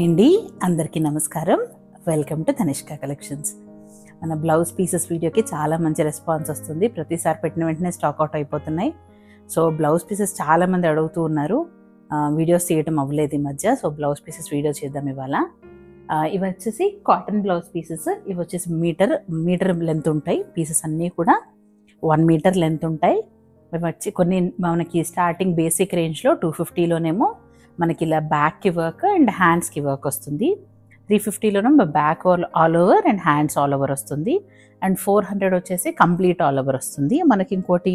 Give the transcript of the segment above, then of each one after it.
అండి, అందరికీ నమస్కారం. Welcome to Tanishq collections. మన బ్లౌజ్ పీసెస్ వీడియోకి చాలా మంచి రెస్పాన్స్ వస్తుంది. ప్రతిసారి పెట్టిన వెంటనే స్టాక్ అవుట్ అయిపోతున్నాయి. సో బ్లౌజ్ పీసెస్ చాలామంది అడుగుతూ ఉన్నారు. వీడియోస్ తీయటం అవ్వలేదు ఈ మధ్య. సో బ్లౌజ్ పీసెస్ వీడియో చేద్దాం ఇవాళ. ఇవి వచ్చేసి కాటన్ బ్లౌజ్ పీసెస్. ఇవి వచ్చేసి మీటర్ లెంత్ ఉంటాయి. పీసెస్ అన్నీ కూడా 1 మీటర్ లెంత్ ఉంటాయి. ఇవి వచ్చి కొన్ని మనకి స్టార్టింగ్ బేసిక్ రేంజ్లో 250లోనేమో మనకి ఇలా బ్యాక్కి వర్క్ అండ్ హ్యాండ్స్కి వర్క్ వస్తుంది. 350లోనేమో back all over and hands all over వస్తుంది. అండ్ 400 వచ్చేసి కంప్లీట్ ఆల్ ఓవర్ వస్తుంది. మనకి ఇంకోటి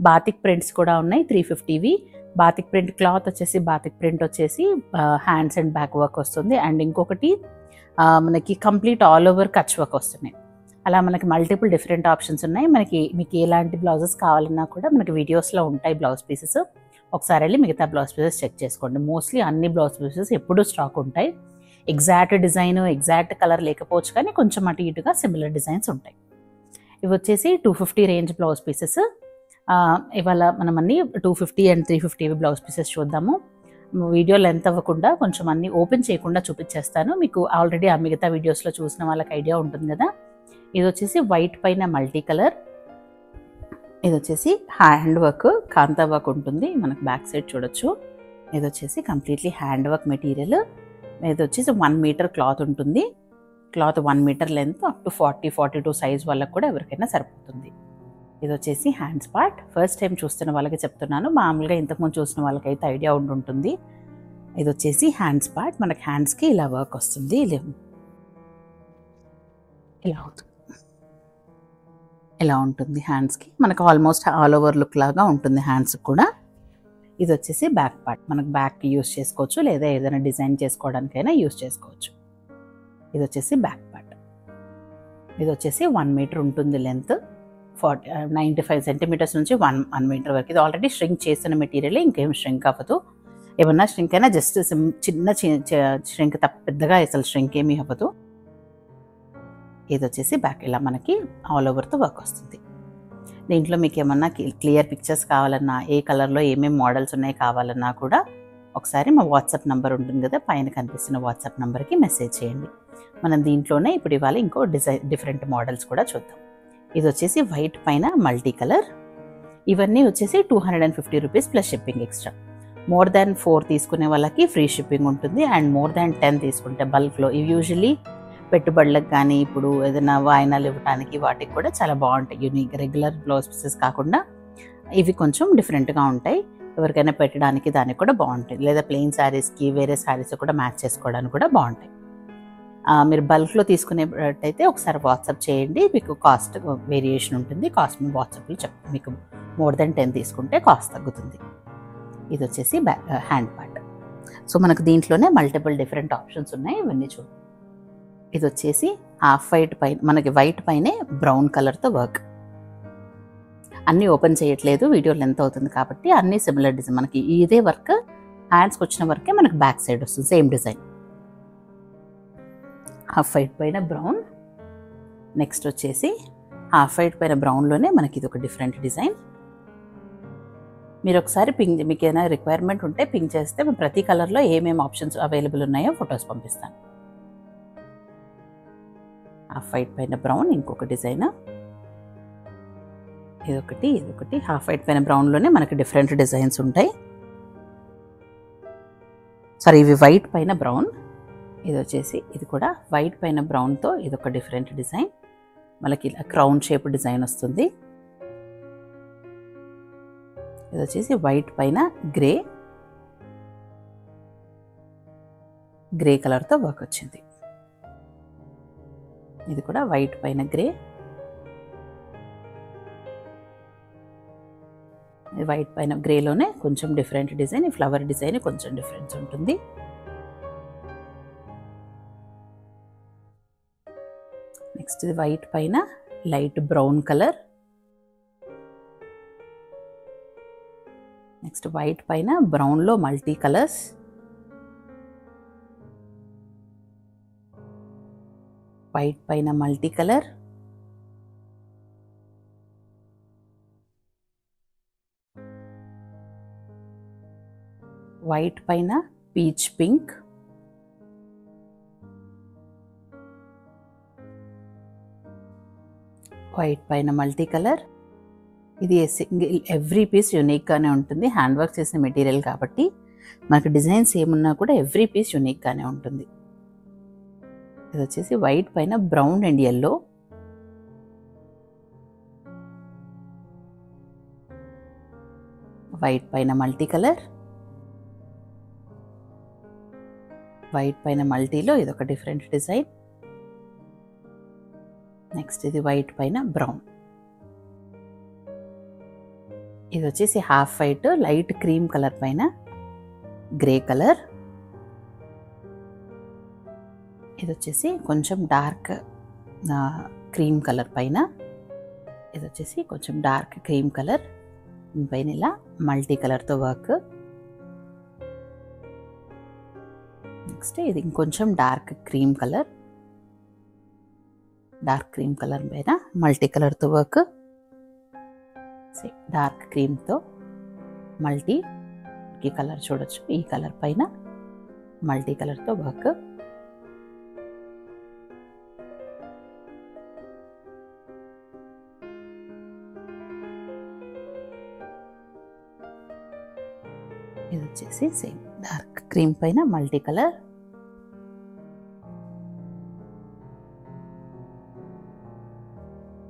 బాతిక్ ప్రింట్స్ కూడా ఉన్నాయి 350వి. బాతిక్ ప్రింట్ క్లాత్ వచ్చేసి బాతిక్ ప్రింట్ వచ్చేసి హ్యాండ్స్ అండ్ బ్యాక్ వర్క్ వస్తుంది. అండ్ ఇంకొకటి మనకి complete all over Kutch work వస్తున్నాయి. అలా మనకి మల్టిపుల్ డిఫరెంట్ ఆప్షన్స్ ఉన్నాయి. మీకు ఎలాంటి బ్లౌజెస్ కావాలన్నా కూడా మనకి వీడియోస్లో ఉంటాయి బ్లౌజ్ పీసెస్. ఒకసారి వెళ్ళి మిగతా బ్లౌజ్ పీసెస్ చెక్ చేసుకోండి. మోస్ట్లీ అన్ని బ్లౌజ్ పీసెస్ ఎప్పుడూ స్టాక్ ఉంటాయి. ఎగ్జాక్ట్ డిజైన్ ఎగ్జాక్ట్ కలర్ లేకపోవచ్చు, కానీ కొంచెం అటు ఇటుగా సిమిలర్ డిజైన్స్ ఉంటాయి. ఇవి వచ్చేసి 250 రేంజ్ బ్లౌజ్ పీసెస్. ఇవాళ మనం అన్ని 250 అండ్ 350 బ్లౌజ్ పీసెస్ చూద్దాము. వీడియో లెంత్ అవ్వకుండా కొంచెం అన్ని ఓపెన్ చేయకుండా చూపించేస్తాను. మీకు ఆల్రెడీ ఆ మిగతా వీడియోస్లో చూసిన వాళ్ళకి ఐడియా ఉంటుంది కదా. ఇది వచ్చేసి వైట్ పైన మల్టీ కలర్. ఇది వచ్చేసి హ్యాండ్ వర్క్, కాంతా వర్క్ ఉంటుంది. మనకు బ్యాక్ సైడ్ చూడొచ్చు. ఇది వచ్చేసి కంప్లీట్లీ హ్యాండ్ వర్క్ మెటీరియల్. ఇది వచ్చేసి 1 మీటర్ క్లాత్ ఉంటుంది. Cloth 1 metre length up to 40-42 size వాళ్ళకి కూడా ఎవరికైనా సరిపోతుంది. ఇది వచ్చేసి హ్యాండ్స్ పార్ట్. ఫస్ట్ టైం చూస్తున్న వాళ్ళకి చెప్తున్నాను. మామూలుగా ఇంతకుముందు చూసిన వాళ్ళకైతే ఐడియా ఉంటుంది. ఇది వచ్చేసి హ్యాండ్స్ పార్ట్. మనకి హ్యాండ్స్కి ఇలా వర్క్ వస్తుంది. ఇలా ఉంటుంది హ్యాండ్స్కి. మనకు ఆల్మోస్ట్ ఆల్ ఓవర్ లుక్ లాగా ఉంటుంది హ్యాండ్స్కి కూడా. ఇది వచ్చేసి బ్యాక్ పార్ట్. మనకు బ్యాక్కి యూస్ చేసుకోవచ్చు, లేదా ఏదైనా డిజైన్ చేసుకోవడానికైనా యూస్ చేసుకోవచ్చు. ఇది వచ్చేసి బ్యాక్ పార్ట్. ఇది వచ్చేసి 1 మీటర్ ఉంటుంది లెంత్. 95 సెంటీమీటర్స్ నుంచి 1 మీటర్ వరకు. ఇది ఆల్రెడీ ష్రింక్ చేసిన మెటీరియల్, ఇంకేం ష్రింక్ అవ్వదు. ఏమన్నా ష్రింక్ అయినా జస్ట్ చిన్న ష్రింక్ తప్ప, పెద్దగా అసలు ష్రింక్ ఏమీ అవ్వదు. ఇది వచ్చేసి బ్యాక్. ఇలా మనకి ఆల్ ఓవర్తో వర్క్ వస్తుంది. దీంట్లో మీకు ఏమన్నా క్లియర్ పిక్చర్స్ కావాలన్నా, ఏ కలర్లో ఏమేమి మోడల్స్ ఉన్నాయి కావాలన్నా కూడా ఒకసారి మా వాట్సాప్ నెంబర్ ఉంటుంది కదా, పైన కనిపిస్తున్న వాట్సాప్ నెంబర్కి మెసేజ్ చేయండి. మనం దీంట్లోనే ఇప్పుడు ఇవాళ ఇంకో డిఫరెంట్ మోడల్స్ కూడా చూద్దాం. ఇది వచ్చేసి వైట్ పైన మల్టీ కలర్. ఇవన్నీ వచ్చేసి 250 rupees plus shipping extra. More than 4 తీసుకునే వాళ్ళకి ఫ్రీ షిప్పింగ్ ఉంటుంది. అండ్ మోర్ దాన్ 10 తీసుకుంటే బల్క్లో, ఇవి యూజువలీ పెట్టుబడులకు కానీ ఇప్పుడు ఏదైనా వాయినాలు ఇవ్వడానికి వాటికి కూడా చాలా బాగుంటాయి. యూనిక్ రెగ్యులర్ బ్లౌజ్ పీసెస్ కాకుండా ఇవి కొంచెం డిఫరెంట్గా ఉంటాయి. ఎవరికైనా పెట్టడానికి దానికి కూడా బాగుంటాయి. లేదా ప్లెయిన్ శారీస్కి వేరే శారీస్ కూడా మ్యాచ్ చేసుకోవడానికి కూడా బాగుంటాయి. మీరు బల్క్లో తీసుకునేటైతే ఒకసారి వాట్సాప్ చేయండి. మీకు కాస్ట్ వేరియేషన్ ఉంటుంది. కాస్ట్ మీ వాట్సాప్లో మీకు మోర్ దెన్ 10 తీసుకుంటే కాస్ట్ తగ్గుతుంది. ఇది వచ్చేసి హ్యాండ్ పార్ట్. సో మనకు దీంట్లోనే మల్టిపుల్ డిఫరెంట్ ఆప్షన్స్ ఉన్నాయి. ఇవన్నీ చూడండి. ఇది వచ్చేసి హాఫ్ వైట్ పైన, మనకి వైట్ పైనే బ్రౌన్ కలర్తో వర్క్. అన్నీ ఓపెన్ చేయట్లేదు, వీడియో లెంత్ అవుతుంది కాబట్టి. అన్నీ సిమిలర్ డిజైన్. మనకి ఇదే వర్క్ హ్యాండ్స్కి వచ్చిన వర్కే మనకి బ్యాక్ సైడ్ వస్తుంది. Same design. హాఫ్ వైట్ పైన బ్రౌన్. నెక్స్ట్ వచ్చేసి హాఫ్ వైట్ పైన బ్రౌన్లోనే మనకి ఇది ఒక డిఫరెంట్ డిజైన్. మీరు ఒకసారి మీకు ఏమైనా రిక్వైర్మెంట్ ఉంటే పింక్ చేస్తే ప్రతి కలర్లో ఏమేమి ఆప్షన్స్ అవైలబుల్ ఉన్నాయో ఫొటోస్ పంపిస్తాను. హాఫ్ వైట్ పైన బ్రౌన్ ఇంకొక డిజైన్. ఇదొకటి హాఫ్ వైట్ పైన బ్రౌన్లోనే మనకి డిఫరెంట్ డిజైన్స్ ఉంటాయి. సారీ, ఇవి వైట్ పైన బ్రౌన్. ఇది వచ్చేసి ఇది కూడా వైట్ పైన బ్రౌన్తో ఇదొక డిఫరెంట్ డిజైన్. మనకి ఇలా క్రౌన్ షేప్ డిజైన్ వస్తుంది. ఇది వచ్చేసి వైట్ పైన గ్రే కలర్తో వర్క్ వచ్చింది. ఇది కూడా వైట్ పైన గ్రే. వైట్ పైన గ్రేలోనే కొంచెం డిఫరెంట్ డిజైన్. ఈ ఫ్లవర్ డిజైన్ కొంచెం డిఫరెన్స్ ఉంటుంది. నెక్స్ట్ ఇది వైట్ పైన light brown colour. Next white పైన బ్రౌన్లో మల్టీ కలర్స్. వైట్ పైన మల్టీ కలర్. వైట్ పైన పీచ్ పింక్. వైట్ పైన మల్టీ కలర్. ఇది సింగిల్ ఎవ్రీ పీస్ యూనిక్గానే ఉంటుంది. హ్యాండ్ వర్క్ చేసిన మెటీరియల్ కాబట్టి మనకు డిజైన్స్ ఏమున్నా కూడా ఎవ్రీ పీస్ యూనిక్గానే ఉంటుంది. ఇది వచ్చేసి వైట్ పైన బ్రౌన్ అండ్ ఎల్లో. వైట్ పైన మల్టీ కలర్. వైట్ పైన మల్టీలో ఇదొక డిఫరెంట్ డిజైన్. నెక్స్ట్ ఇది వైట్ పైన బ్రౌన్. ఇది వచ్చేసి half white light cream colour పైన గ్రే కలర్. ఇది వచ్చేసి కొంచెం డార్క్ క్రీమ్ కలర్ పైన. ఇది వచ్చేసి కొంచెం డార్క్ క్రీమ్ కలర్ పైన ఇలా మల్టీ కలర్తో వర్క్. నెక్స్ట్ ఇది ఇంకొంచెం డార్క్ క్రీమ్ కలర్ పైన మల్టీ కలర్తో వర్క్. డార్క్ క్రీమ్తో మల్టీ కలర్ చూడొచ్చు. ఈ కలర్ పైన మల్టీ కలర్తో వర్క్. ఇది వచ్చేసి సేమ్ డార్క్ క్రీమ్ పైన మల్టీ కలర్.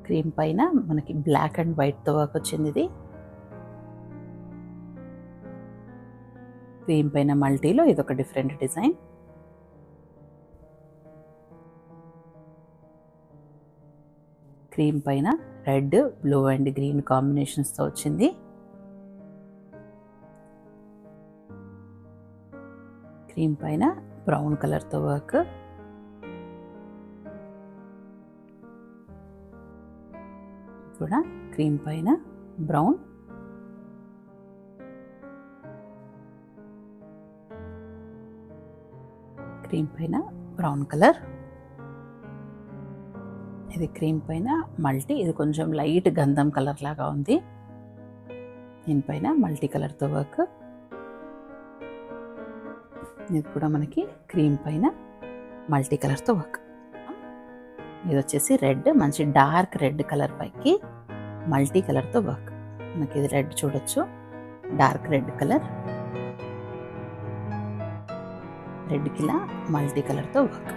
క్రీమ్ పైన మనకి బ్లాక్ అండ్ వైట్తో వర్క్ వచ్చింది. ఇది క్రీమ్ పైన మల్టీలో ఇదొక డిఫరెంట్ డిజైన్. క్రీమ్ పైన రెడ్, బ్లూ అండ్ గ్రీన్ కాంబినేషన్స్తో వచ్చింది. క్రీమ్ పైన బ్రౌన్ కలర్తో వర్క్. కూడా క్రీమ్ పైన బ్రౌన్. క్రీమ్ పైన బ్రౌన్ కలర్. ఇది క్రీమ్ పైన మల్టీ. ఇది కొంచెం లైట్ గంధం కలర్ లాగా ఉంది. దీనిపైన మల్టీ కలర్తో వర్క్. ఇది కూడా మనకి క్రీమ్ పైన మల్టీ కలర్తో వర్క్. ఇది వచ్చేసి రెడ్, మంచి డార్క్ రెడ్ కలర్ పైకి మల్టీ కలర్తో వర్క్. మనకి ఇది రెడ్ చూడొచ్చు, డార్క్ రెడ్ కలర్. రెడ్కి ఇలా మల్టీ కలర్తో వర్క్.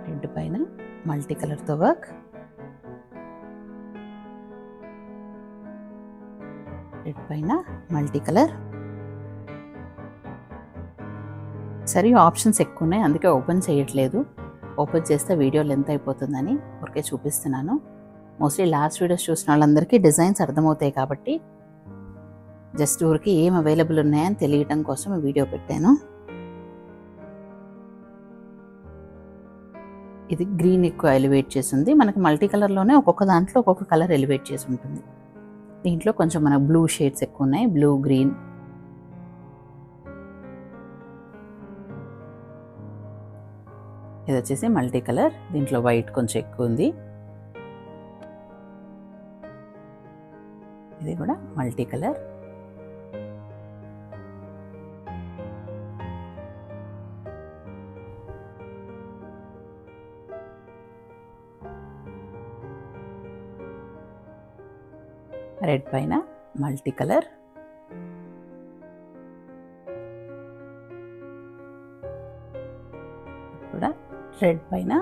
రెడ్ పైన మల్టీ కలర్తో వర్క్. రెడ్ పైన మల్టీ కలర్. సరే ఆప్షన్స్ ఎక్కువ ఉన్నాయి, అందుకే ఓపెన్ చేయట్లేదు. ఓపెన్ చేస్తే వీడియో లెంత్ అయిపోతుందని ఊరికే చూపిస్తున్నాను. మోస్ట్లీ లాస్ట్ వీడియోస్ చూసిన వాళ్ళందరికీ డిజైన్స్ అర్థమవుతాయి కాబట్టి జస్ట్ ఊరికి ఏం అవైలబుల్ ఉన్నాయని తెలియటం కోసం ఈ వీడియో పెట్టాను. ఇది గ్రీన్ ఎక్కువ ఎలివేట్ చేసింది. మనకి మల్టీ కలర్లోనే ఒక్కొక్క దాంట్లో ఒక్కొక్క కలర్ ఎలివేట్ చేసి ఉంటుంది. దీంట్లో కొంచెం మనకు బ్లూ షేడ్స్ ఎక్కువ ఉన్నాయి, బ్లూ, గ్రీన్. ఇది వచ్చేసి మల్టీ కలర్. దీంట్లో వైట్ కొంచెం ఎక్కువ ఉంది. ఇది కూడా మల్టీ కలర్. రెడ్ పైన మల్టీ కలర్. కూడా రెడ్ పైన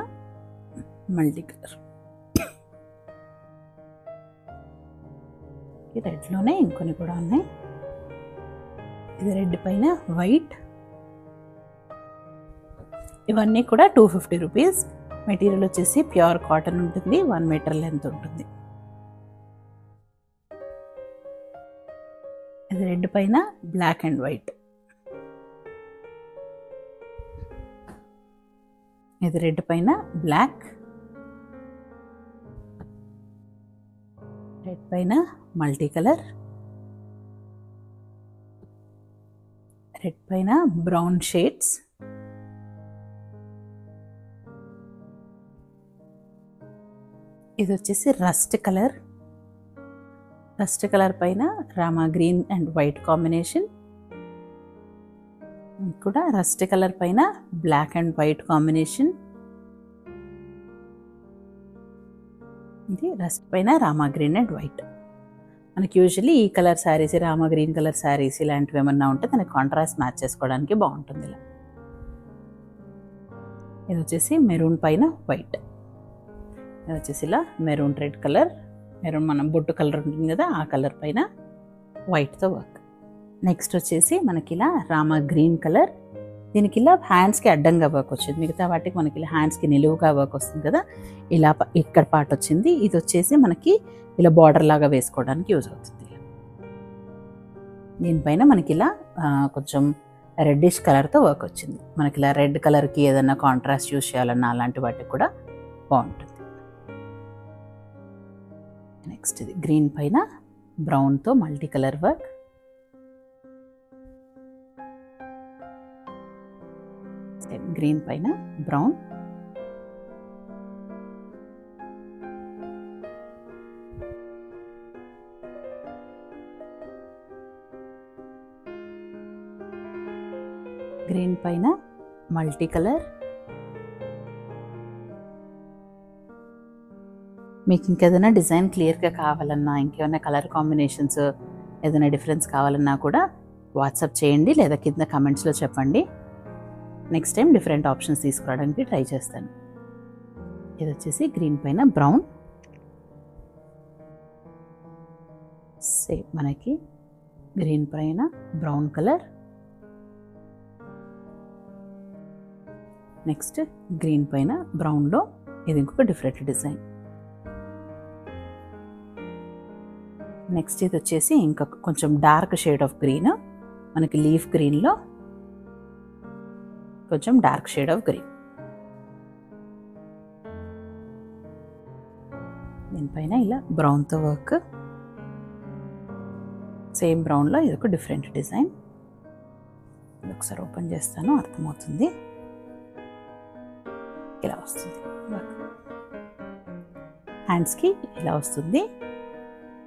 మల్టీ కలర్. ఈ రెడ్లోనే ఇంకొన్ని కూడా ఉన్నాయి. ఇది రెడ్ పైన వైట్. ఇవన్నీ కూడా 250 రూపీస్. మెటీరియల్ వచ్చేసి ప్యూర్ కాటన్ ఉంటుంది, 1 మీటర్ లెంత్ ఉంటుంది. ఇది రెడ్ పైన బ్లాక్ అండ్ వైట్. ఇది రెడ్ పైన బ్లాక్. రెడ్ పైన మల్టీ కలర్. రెడ్ పైన బ్రౌన్ షేడ్స్. ఇది వచ్చేసి రస్ట్ కలర్. రస్ట్ కలర్ పైన Rama green and white combination. కూడా రస్ట్ కలర్ పైన బ్లాక్ అండ్ వైట్ కాంబినేషన్. ఇది రస్ట్ పైన రామా గ్రీన్ అండ్ వైట్. మనకి యూజువల్లీ ఈ colour saris, Rama green colour saris ఇలాంటివి ఏమన్నా ఉంటే దానికి కాంట్రాస్ట్ మ్యాచ్ చేసుకోవడానికి బాగుంటుంది. ఇలా ఇది వచ్చేసి మెరూన్ పైన వైట్. ఇది వచ్చేసి ఇలా మెరూన్ రెడ్ కలర్, మెరూన్ మనం బొట్టు కలర్ ఉంటుంది కదా ఆ కలర్ పైన వైట్తో వర్క్. నెక్స్ట్ వచ్చేసి మనకి ఇలా రామా గ్రీన్ కలర్. దీనికి ఇలా హ్యాండ్స్కి అడ్డంగా వర్క్ వచ్చింది. మిగతా వాటికి మనకి ఇలా హ్యాండ్స్కి నిలువుగా వర్క్ వస్తుంది కదా, ఇలా ఇక్కడ పార్ట్ వచ్చింది. ఇది వచ్చేసి మనకి ఇలా బార్డర్ లాగా వేసుకోవడానికి యూజ్ అవుతుంది. దీనిపైన మనకి ఇలా కొంచెం రెడ్డిష్ కలర్తో వర్క్ వచ్చింది. మనకి ఇలా రెడ్ కలర్కి ఏదైనా కాంట్రాస్ట్ యూజ్ చేయాలన్నా అలాంటి వాటికి కూడా బాగుంటుంది. నెక్స్ట్ ఇది గ్రీన్ పైన బ్రౌన్తో మల్టీ కలర్ వర్క్. గ్రీన్ పైన బ్రౌన్. గ్రీన్ పైన మల్టీ కలర్. మీకు ఇంకేదైనా డిజైన్ క్లియర్గా కావాలన్నా, ఇంకేమైనా కలర్ కాంబినేషన్స్ ఏదైనా డిఫరెన్స్ కావాలన్నా కూడా వాట్సాప్ చేయండి, లేదా కింద కమెంట్స్లో చెప్పండి. నెక్స్ట్ టైం డిఫరెంట్ ఆప్షన్స్ తీసుకురావడానికి ట్రై చేస్తాను. ఇది వచ్చేసి గ్రీన్ పైన బ్రౌన్. సేమ్ మనకి గ్రీన్ పైన బ్రౌన్ కలర్. నెక్స్ట్ గ్రీన్ పైన బ్రౌన్లో ఇది ఇంకొక డిఫరెంట్ డిజైన్. నెక్స్ట్ ఇది వచ్చేసి ఇంకా కొంచెం డార్క్ షేడ్ ఆఫ్ గ్రీన్. మనకి లీఫ్ గ్రీన్లో కొంచెం డార్క్ షేడ్ ఆఫ్ గ్రీన్. దీనిపైన ఇలా బ్రౌన్తో వర్క్. సేమ్ బ్రౌన్లో ఇది ఒక డిఫరెంట్ డిజైన్. ఒకసారి ఓపెన్ చేస్తాను, అర్థమవుతుంది. ఇలా వస్తుంది వర్క్. హ్యాండ్స్కి ఇలా వస్తుంది.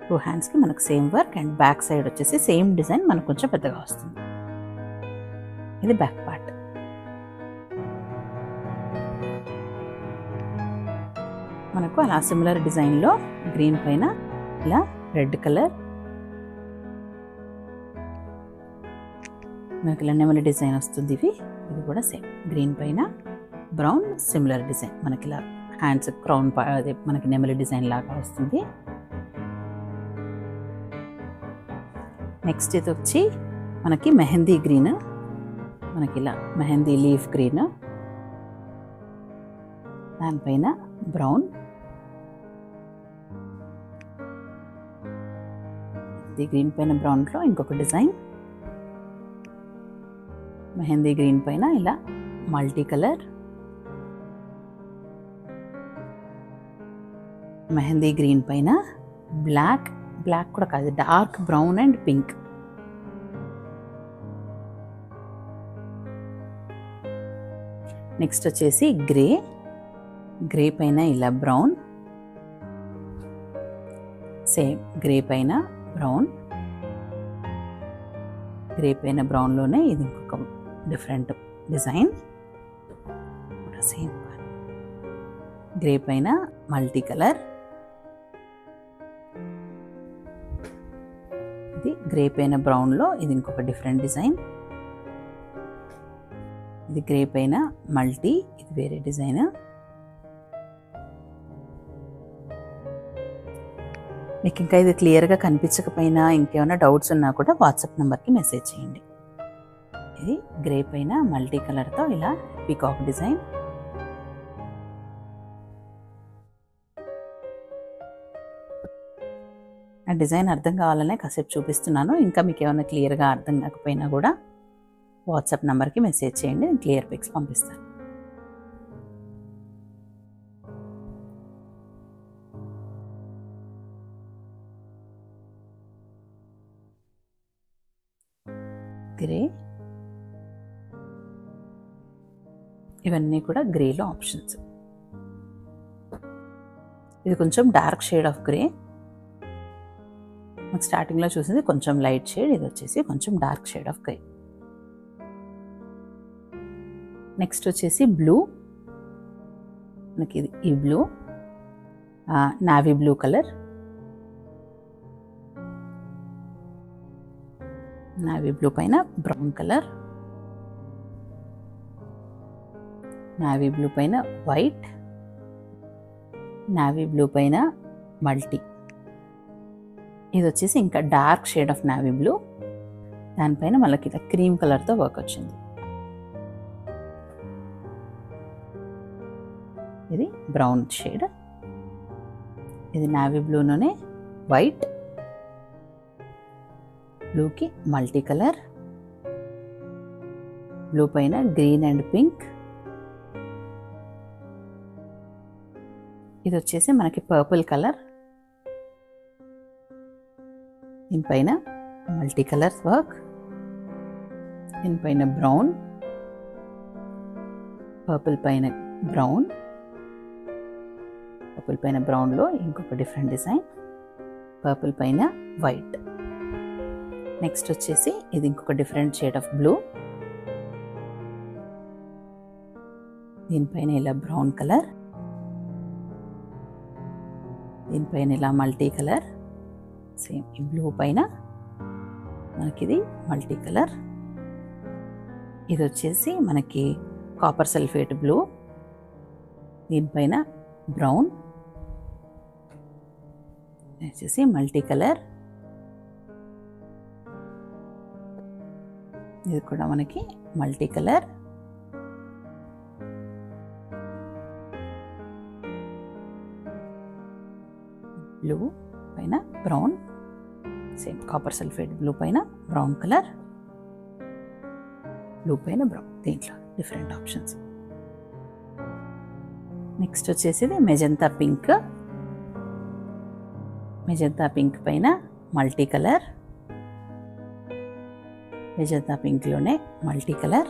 2 హ్యాండ్స్కి మనకు same work and back side వచ్చేసి సేమ్ డిజైన్ మనకు కొంచెం పెద్దగా వస్తుంది. ఇది బ్యాక్ పార్ట్. మనకు అలా సిమిలర్ డిజైన్లో గ్రీన్ పైన ఇలా రెడ్ కలర్, మనకి ఇలా నెమలి డిజైన్ వస్తుంది. ఇది కూడా సేమ్ గ్రీన్ పైన బ్రౌన్ సిమిలర్ డిజైన్. మనకి ఇలా హ్యాండ్స్ క్రౌన్ అదే మనకి నెమలి డిజైన్ లాగా వస్తుంది. నెక్స్ట్ ఇది వచ్చి మనకి మెహందీ గ్రీన్. మనకి ఇలా మెహందీ లీఫ్ గ్రీన్, దానిపైన బ్రౌన్. ఇది గ్రీన్ పైన బ్రౌన్లో ఇంకొక డిజైన్. మెహందీ గ్రీన్ పైన ఇలా మల్టీ కలర్. మెహందీ గ్రీన్ పైన బ్లాక్, బ్లాక్ కూడా కాదు, dark brown and pink. Next వచ్చేసి గ్రే. గ్రే పైన ఇలా బ్రౌన్. సేమ్ గ్రే పైన బ్రౌన్. గ్రే పైన బ్రౌన్లోనే ఇది ఇంకొక డిఫరెంట్ డిజైన్. సేమ్ గ్రే పైన మల్టీ కలర్. ఇది గ్రే పైన బ్రౌన్లో ఇది ఇంకొక డిఫరెంట్ డిజైన్. ఇది గ్రే పైన మల్టీ, ఇది వేరే డిజైన్. మీకు ఇంకా ఇది క్లియర్గా కనిపించకపోయినా ఇంకేమైనా డౌట్స్ ఉన్నా కూడా వాట్సాప్ నెంబర్కి మెసేజ్ చేయండి. ఇది గ్రే పైన మల్టీ కలర్తో ఇలా పీకాక్ డిజైన్. ఆ డిజైన్ అర్థం కావాలనే కాసేపు చూపిస్తున్నాను. ఇంకా మీకు ఏమైనా క్లియర్గా అర్థం కాకపోయినా కూడా వాట్సాప్ నెంబర్కి మెసేజ్ చేయండి, నేను క్లియర్ పిక్స్ పంపిస్తాను. గ్రే, ఇవన్నీ కూడా గ్రేలో ఆప్షన్స్. ఇది కొంచెం డార్క్ షేడ్ ఆఫ్ గ్రే. స్టార్టింగ్లో చూసింది కొంచెం లైట్ షేడ్, ఇది వచ్చేసి కొంచెం dark shade of grey. Next వచ్చేసి బ్లూ, మనకి ఈ blue navy blue colour, navy blue పైన బ్రౌన్ కలర్, నావీ బ్లూ పైన వైట్, నావీ బ్లూ పైన మల్టీ. ఇది వచ్చేసి ఇంకా dark shade of navy blue, దానిపైన మనకి ఇలా క్రీమ్ కలర్తో వర్క్ వచ్చింది. ఇది బ్రౌన్ షేడ్, ఇది నావీ బ్లూలోనే వైట్, బ్లూకి మల్టీ కలర్, బ్లూ పైన గ్రీన్ అండ్ పింక్, ఇది వచ్చేసి మనకి పర్పుల్ కలర్, దీనిపైన మల్టీ కలర్స్ వర్క్, దీనిపైన బ్రౌన్, పర్పుల్ పైన బ్రౌన్, పర్పుల్ పైన బ్రౌన్లో ఇంకొక డిఫరెంట్ డిజైన్, పర్పుల్ పైన వైట్. నెక్స్ట్ వచ్చేసి ఇది ఇంకొక డిఫరెంట్ షేడ్ ఆఫ్ బ్లూ, దీనిపైన ఇలా బ్రౌన్ కలర్, దీనిపైన ఇలా మల్టీ కలర్, సేమ్ ఈ బ్లూ పైన మనకి ఇది మల్టీ కలర్, ఇది వచ్చేసి మనకి కాపర్ సల్ఫేట్ బ్లూ, దీనిపైన బ్రౌన్, వచ్చేసి మల్టీ కలర్, ఇది కూడా మనకి మల్టీ కలర్, బ్లూ పైన brown, same copper sulphate blue పైన బ్రౌన్ కలర్, బ్లూ పైన బ్రౌన్, దీంట్లో డిఫరెంట్ ఆప్షన్స్. నెక్స్ట్ వచ్చేసి మెజంతా పింక్, మెజంతా పింక్ పైన మల్టీ కలర్, మెజంతా పింక్లోనే మల్టీ కలర్,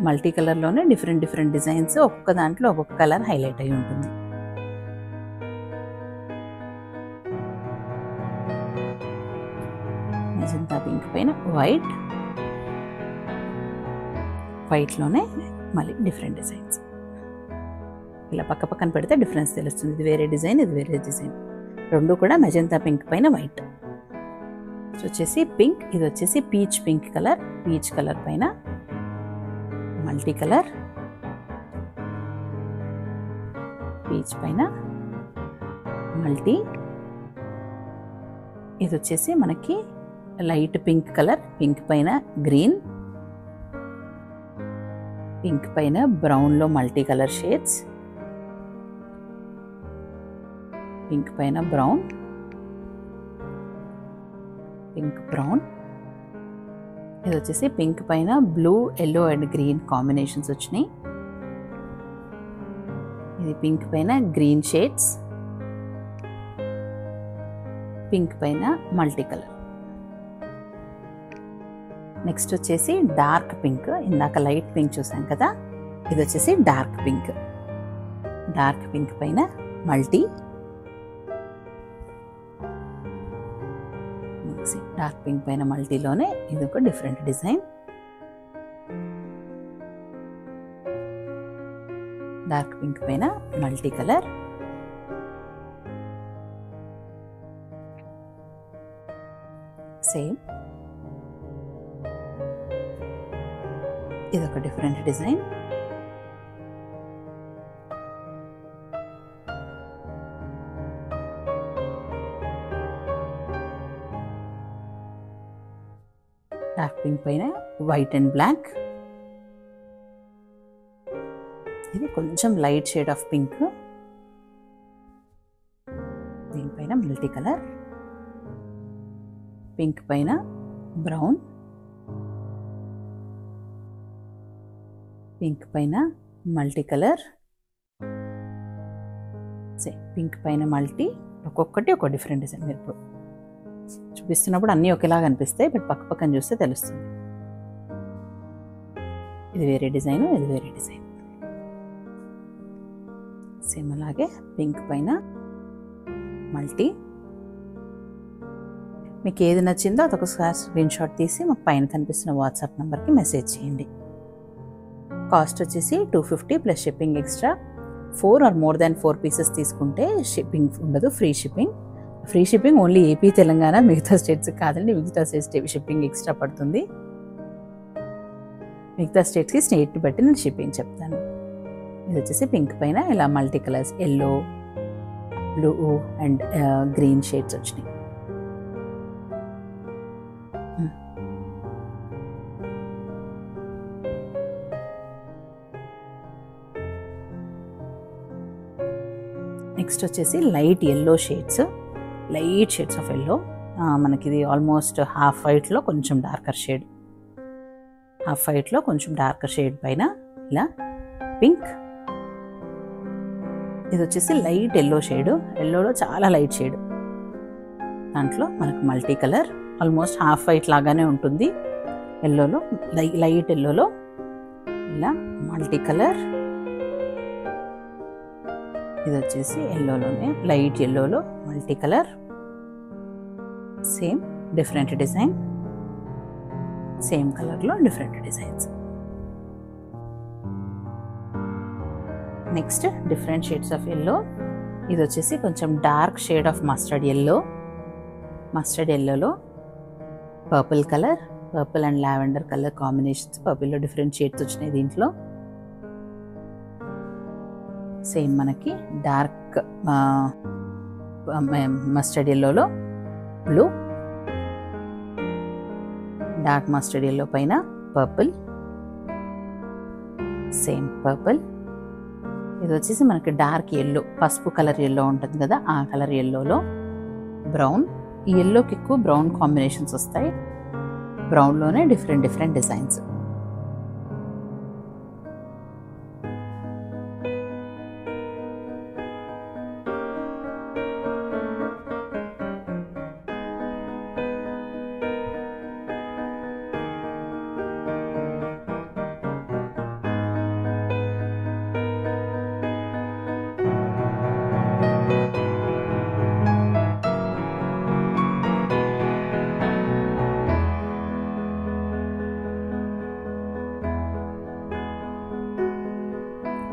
మల్టీ కలర్లోనే డిఫరెంట్ డిఫరెంట్ డిజైన్స్, ఒక్కొక్క దాంట్లో ఒక్కొక్క కలర్ హైలైట్ అయి ఉంటుంది. మెజంతా పింక్ పైన వైట్, వైట్లోనే మళ్ళీ డిఫరెంట్ డిజైన్స్, ఇలా పక్క పక్కన పెడితే డిఫరెన్స్ తెలుస్తుంది. ఇది వేరే డిజైన్, ఇది వేరే డిజైన్, రెండు కూడా మెజంతా పింక్ పైన వైట్. ఇది వచ్చేసి పింక్, ఇది వచ్చేసి peach pink colour, peach colour పైన మల్టీ కలర్, పీచ్ పైన మల్టీ, ఇది వచ్చేసి మనకి లైట్ పింక్ కలర్, పింక్ పైన గ్రీన్, పింక్ పైన బ్రౌన్లో మల్టీ కలర్ షేడ్స్, పింక్ పైన బ్రౌన్, పింక్ బ్రౌన్, ఇది వచ్చేసి పింక్ పైన blue yellow and green combinations వచ్చినాయి, ఇది పింక్ పైన గ్రీన్ షేడ్స్, పింక్ పైన మల్టీ కలర్. నెక్స్ట్ వచ్చేసి డార్క్ పింక్, ఇందాక లైట్ పింక్ చూసాం కదా, ఇది వచ్చేసి డార్క్ పింక్, డార్క్ పింక్ పైన మల్టీ, డార్క్ పింక్ పైన మల్టీలోనే ఇది ఒక డిఫరెంట్ డిజైన్, డార్క్ పింక్ పైన మల్టీ కలర్, సేమ్ ఇది ఒక డిఫరెంట్ డిజైన్, డార్క్ పింక్ పైన వైట్ అండ్ బ్లాక్, ఇది కొంచెం లైట్ షేడ్ ఆఫ్ పింక్, దీనిపైన మల్టీ కలర్, పింక్ పైన బ్రౌన్, పింక్ పైన మల్టీ కలర్, పింక్ పైన మల్టీ, ఒక్కొక్కటి ఒక డిఫరెంట్ డిజైన్. మీరు ఇప్పుడు చూపిస్తున్నప్పుడు అన్నీ ఒకేలాగా అనిపిస్తాయి, బట్ పక్క పక్కన చూస్తే తెలుస్తుంది. ఇది వేరే డిజైన్, ఇది వేరే డిజైన్, సేమ్ అలాగే పింక్ పైన మల్టీ, మీకు ఏది నచ్చిందో అదొకసారి స్క్రీన్ షాట్ తీసి మాకు పైన కనిపిస్తున్న వాట్సాప్ నెంబర్కి మెసేజ్ చేయండి. కాస్ట్ వచ్చేసి 250 plus shipping extra. 4 or more than 4 pieces తీసుకుంటే షిప్పింగ్ ఉండదు, free shipping. Free shipping only AP, Telangana, మిగతా స్టేట్స్ కాదండి. మిగతా స్టేట్స్ షిప్పింగ్ ఎక్స్ట్రా పడుతుంది. మిగతా స్టేట్స్కి స్టేట్ని బట్టి నేను షిప్పింగ్ చెప్తాను. ఇది వచ్చేసి పింక్ పైన ఇలా multi colours yellow, blue and green shades వచ్చినాయి. నెక్స్ట్ వచ్చేసి light yellow shades, light shades of yellow. మనకి ఇది ఆల్మోస్ట్ హాఫ్ వైట్లో కొంచెం డార్కర్ షేడ్, హాఫ్ వైట్లో కొంచెం డార్కర్ షేడ్ పైన ఇలా పింక్. ఇది వచ్చేసి లైట్ ఎల్లో షేడ్, ఎల్లోలో చాలా లైట్ షేడ్. దాంట్లో మనకు multi colour, almost half white లాగానే ఉంటుంది. ఎల్లోలో లైట్ ఎల్లోలో ఇలా మల్టీ కలర్. ఇది వచ్చేసి ఎల్లోలోనే లైట్ ఎల్లోలో multi colour, same different design, same కలర్లో different designs. Next different shades of yellow. ఇది వచ్చేసి కొంచెం dark shade of mustard yellow. Mustard ఎల్లోలో purple colour, purple and lavender colour combinations. పర్పుల్లో డిఫరెంట్ షేడ్స్ వచ్చినాయి దీంట్లో. సేమ్ మనకి డార్క్ మస్టర్డ్ ఎల్లోలో బ్లూ, డార్క్ మస్టర్డ్ ఎల్లో పైన పర్పుల్, సేమ్ పర్పుల్. ఇది వచ్చేసి మనకి డార్క్ ఎల్లో, పసుపు కలర్ ఎల్లో ఉంటుంది కదా, ఆ కలర్ ఎల్లోలో బ్రౌన్. ఈ ఎల్లోకి ఎక్కువ బ్రౌన్ కాంబినేషన్స్ వస్తాయి. బ్రౌన్లోనే డిఫరెంట్ డిఫరెంట్ డిజైన్స్.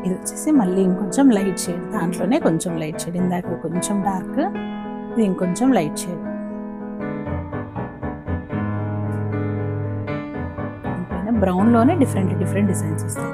ఇది వచ్చేసి మళ్ళీ ఇంకొంచెం లైట్ షేడ్, దాంట్లోనే కొంచెం లైట్ షేడ్. ఇందాక కొంచెం డార్క్, ఇది ఇంకొంచెం లైట్ షేడ్. బ్రౌన్లోనే డిఫరెంట్ డిఫరెంట్ డిజైన్స్ వస్తాయి.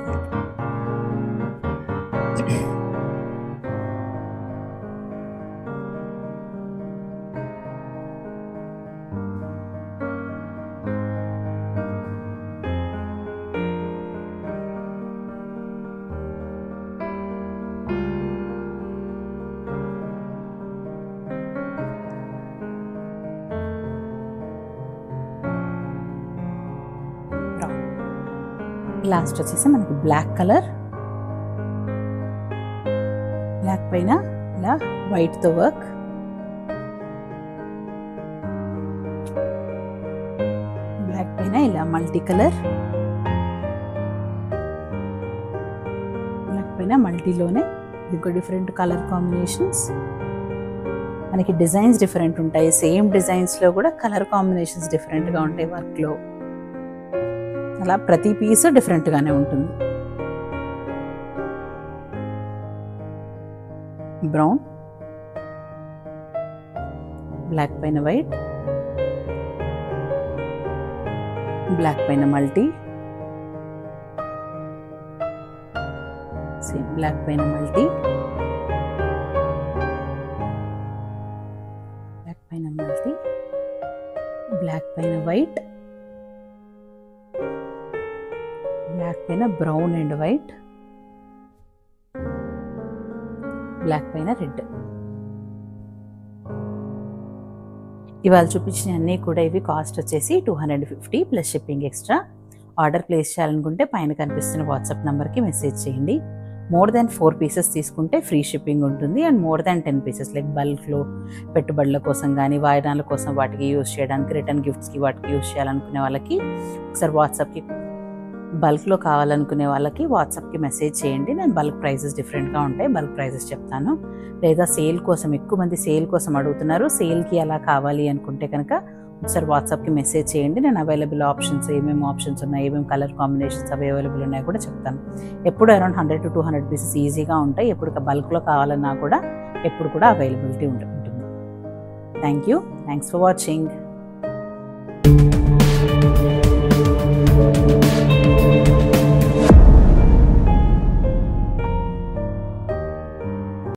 లాస్ట్ వచ్చేసి మనకి బ్లాక్ కలర్, బ్లాక్ పైన ఇలా వైట్ తో వర్క్. బ్లాక్ పైన ఇలా మల్టీ కలర్, బ్లాక్ పైన మల్టీలోనే ఇంకో డిఫరెంట్ కలర్ కాంబినేషన్స్. మనకి డిజైన్స్ డిఫరెంట్ ఉంటాయి. సేమ్ డిజైన్స్లో కూడా కలర్ కాంబినేషన్స్ డిఫరెంట్గా ఉంటాయి వర్క్లో. అలా ప్రతి పీస్ డిఫరెంట్గానే ఉంటుంది. బ్రౌన్, బ్లాక్ పైన వైట్, బ్లాక్ పైన మల్టీ, సేమ్ బ్లాక్ పైన మల్టీ, బ్లాక్ పైన మల్టీ, బ్లాక్ పైన వైట్, బ్లాక్ పైన బ్రౌన్ అండ్ వైట్, బ్లాక్ పైన రెడ్. ఇవాళ చూపించిన అన్నీ కూడా ఇవి కాస్ట్ వచ్చేసి 250 plus shipping extra. Order place చేయాలనుకుంటే పైన కనిపిస్తున్న వాట్సాప్ నెంబర్కి మెసేజ్ చేయండి. మోర్ దాన్ 4 పీసెస్ తీసుకుంటే ఫ్రీ షిప్పింగ్ ఉంటుంది. And more than 10 pieces like బల్క్లో పెట్టుబడుల కోసం కానీ వాయిదాల కోసం వాటికి యూజ్ చేయడానికి, రిటర్న్ గిఫ్ట్స్కి వాటికి యూజ్ చేయాలనుకునే వాళ్ళకి ఒకసారి వాట్సాప్కి, బల్క్లో కావాలనుకునే వాళ్ళకి వాట్సాప్కి మెసేజ్ చేయండి. నేను బల్క్ ప్రైజెస్ డిఫరెంట్గా ఉంటాయి, బల్క్ ప్రైజెస్ చెప్తాను. లేదా సేల్ కోసం, ఎక్కువ మంది సేల్ కోసం అడుగుతున్నారు, సేల్కి అలా కావాలి అనుకుంటే కనుక ఒకసారి వాట్సాప్కి మెసేజ్ చేయండి. నేను అవైలబుల్ ఆప్షన్స్ ఏమేమి ఆప్షన్స్ ఉన్నాయి, ఏమేమి కలర్ కాంబినేషన్స్ అవైలబుల్ ఉన్నాయో కూడా చెప్తాను. ఎప్పుడు అరౌండ్ 100 to 200 పీసెస్ ఈజీగా ఉంటాయి. ఎప్పుడు బల్క్లో కావాలన్నా కూడా ఎప్పుడు కూడా అవైలబిలిటీ ఉంటుంది. Thank you. Thanks for watching.